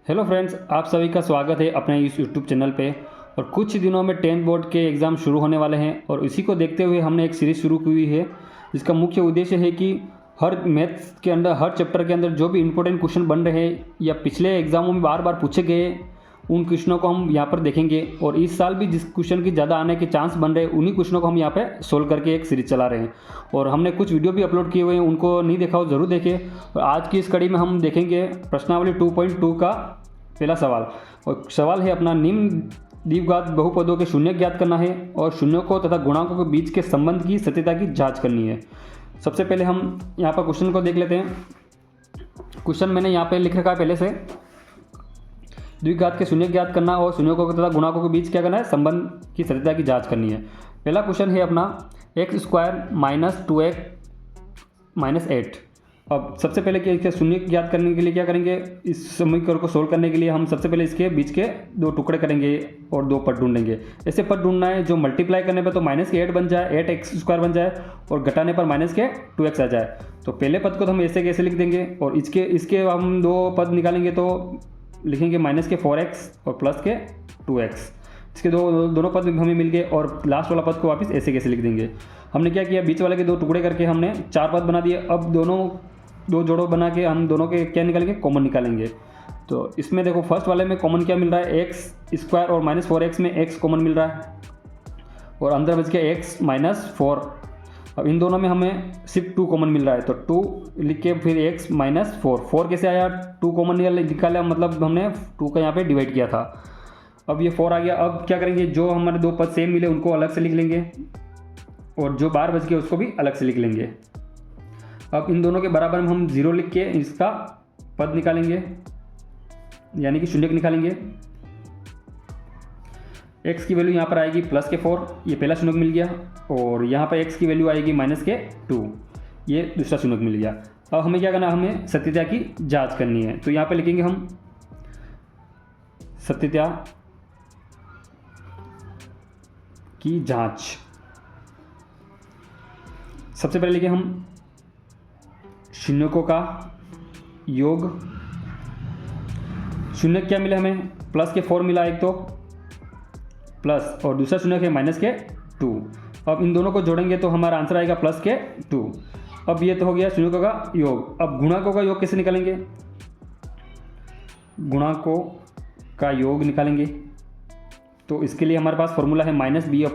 Hello friends, आप सभी का स्वागत है अपने इस यूट्यूब चैनल पे। और कुछ दिनों में 10th बोर्ड के एग्ज़ाम शुरू होने वाले हैं और इसी को देखते हुए हमने एक सीरीज़ शुरू की हुई है जिसका मुख्य उद्देश्य है कि हर मैथ्स के अंदर, हर चैप्टर के अंदर जो भी इंपॉर्टेंट क्वेश्चन बन रहे हैं या पिछले एग्जामों में बार बार पूछे गए, उन क्वेश्चनों को हम यहाँ पर देखेंगे। और इस साल भी जिस क्वेश्चन की ज़्यादा आने के चांस बन रहे हैं उन्हीं क्वेश्चनों को हम यहाँ पे सोल्व करके एक सीरीज चला रहे हैं। और हमने कुछ वीडियो भी अपलोड किए हुए हैं, उनको नहीं देखा हो ज़रूर देखें। और आज की इस कड़ी में हम देखेंगे प्रश्नावली 2.2 का पहला सवाल। और सवाल है अपना, निम्न द्विघात बहुपदों के शून्य ज्ञात करना है और शून्यों को तथा गुणांकों के बीच के संबंध की सत्यता की जांच करनी है। सबसे पहले हम यहाँ पर क्वेश्चन को देख लेते हैं। क्वेश्चन मैंने यहाँ पे लिख रखा है पहले से, द्विघात के शून्य ज्ञात करना और शून्यों को तथा गुणांकों के बीच क्या करना है, संबंध की सत्यता की जांच करनी है। पहला क्वेश्चन है अपना x² - 2x - 8। अब सबसे पहले क्या, इसके शून्य ज्ञात करने के लिए क्या करेंगे, इस समीकरण को सोल्व करने के लिए हम सबसे पहले इसके बीच के दो टुकड़े करेंगे और दो पद ढूंढेंगे। ऐसे पद ढूंढना है जो मल्टीप्लाई करने पर तो -8 बन जाए, 8x² बन जाए, और घटाने पर -2x आ जाए। तो पहले पद को तो हम ऐसे कैसे लिख देंगे, और इसके हम दो पद निकालेंगे तो लिखेंगे -4x और +2x। इसके दोनों पद हमें मिल गए और लास्ट वाला पद को वापस ऐसे कैसे लिख देंगे। हमने क्या किया, बीच वाले के दो टुकड़े करके हमने 4 पद बना दिए। अब दो जोड़ों बना के हम दोनों के क्या निकालेंगे, कॉमन निकालेंगे। तो इसमें देखो फर्स्ट वाले में कॉमन क्या मिल रहा है, x² और -4x में x कॉमन मिल रहा है और अंदर बच गया x - 4। अब इन दोनों में हमें सिर्फ 2 कॉमन मिल रहा है, तो 2 लिख के फिर x - 4 कैसे आया, 2 कॉमन निकाला, मतलब हमने 2 का यहाँ पे डिवाइड किया था। अब ये 4 आ गया। अब क्या करेंगे, जो हमारे दो पद सेम मिले उनको अलग से लिख लेंगे और जो बाहर बच गया उसको भी अलग से लिख लेंगे। अब इन दोनों के बराबर में हम 0 लिख के इसका पद निकालेंगे, यानी कि शून्य निकालेंगे। x की वैल्यू यहाँ पर आएगी +4, ये पहला शून्य मिल गया, और यहाँ पर x की वैल्यू आएगी -2, ये दूसरा शून्य मिल गया। अब हमें क्या करना है, हमें सत्यता की जांच करनी है। तो यहाँ पर लिखेंगे हम सत्यता की जांच। सबसे पहले लिखें हम शून्यकों का योग। शून्य क्या मिला हमें, +4 मिला एक तो, प्लस, और दूसरा शून्य है -2। अब इन दोनों को जोड़ेंगे तो हमारा आंसर आएगा +2। अब ये तो हो गया शून्यकों का योग। अब गुणांकों का योग कैसे निकालेंगे, गुणांकों का योग निकालेंगे तो इसके लिए हमारे पास फॉर्मूला है -b/a।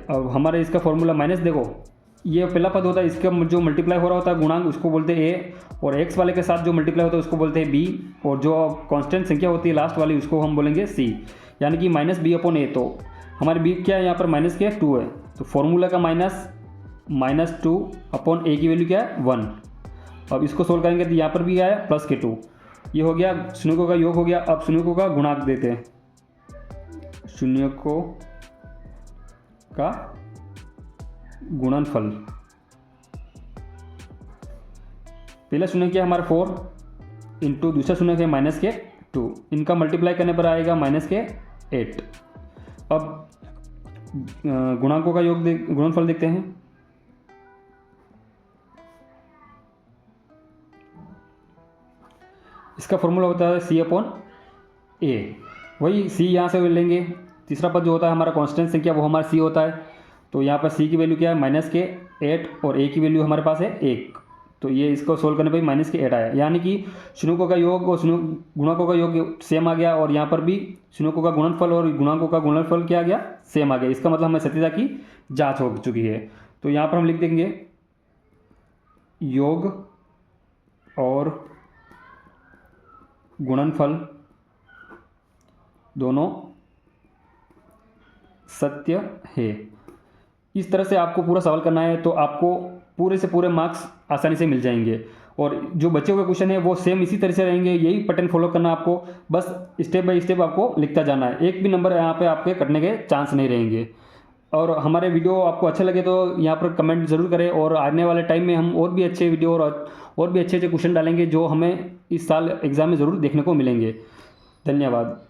अब हमारे इसका फॉर्मूला देखो, ये पहला पद होता है, इसका जो मल्टीप्लाई हो रहा होता है गुणांक उसको बोलते हैं a, और x वाले के साथ जो मल्टीप्लाई होता है उसको बोलते हैं b, और जो कांस्टेंट संख्या होती है लास्ट वाली उसको हम बोलेंगे c, यानी कि -b/a। तो हमारे b क्या है, यहाँ पर -2 है, तो फॉर्मूला का -2/a की वैल्यू क्या है, 1। अब इसको सोल्व करेंगे तो यहाँ पर भी क्या है, +2। ये हो गया शून्यकों का योग हो गया। अब शून्यकों का गुणांक देते हैं, शून्यकों का गुणनफल। पहला शून्य क्या है हमारा 4 इंटू दूसरा शून्य है -2, इनका मल्टीप्लाई करने पर आएगा -8। अब गुणांकों का योग गुणनफल देखते हैं। इसका फॉर्मूला होता है c/a, वही c यहाँ से लेंगे। तीसरा पद जो होता है हमारा कांस्टेंट संख्या, वो हमारा c होता है। तो यहाँ पर c की वैल्यू क्या है, -8, और a की वैल्यू हमारे पास है 1। तो ये इसको सोल्व करने पर -8 आया, यानी कि शून्यकों का योग और गुणांकों का योग सेम आ गया, और यहाँ पर भी शून्यकों का गुणनफल और गुणांकों का गुणनफल क्या आ गया, सेम आ गया। इसका मतलब हमें सत्यता की जांच हो चुकी है। तो यहाँ पर हम लिख देंगे योग और गुणनफल दोनों सत्य है। इस तरह से आपको पूरा सवाल करना है तो आपको पूरे से पूरे मार्क्स आसानी से मिल जाएंगे, और जो बचे हुए क्वेश्चन है वो सेम इसी तरह से रहेंगे। यही पैटर्न फॉलो करना आपको, बस स्टेप बाय स्टेप आपको लिखता जाना है। एक भी नंबर यहाँ पे आपके कटने के चांस नहीं रहेंगे। और हमारे वीडियो आपको अच्छे लगे तो यहाँ पर कमेंट ज़रूर करें, और आने वाले टाइम में हम और भी अच्छे वीडियो और भी अच्छे क्वेश्चन डालेंगे जो हमें इस साल एग्ज़ाम में ज़रूर देखने को मिलेंगे। धन्यवाद।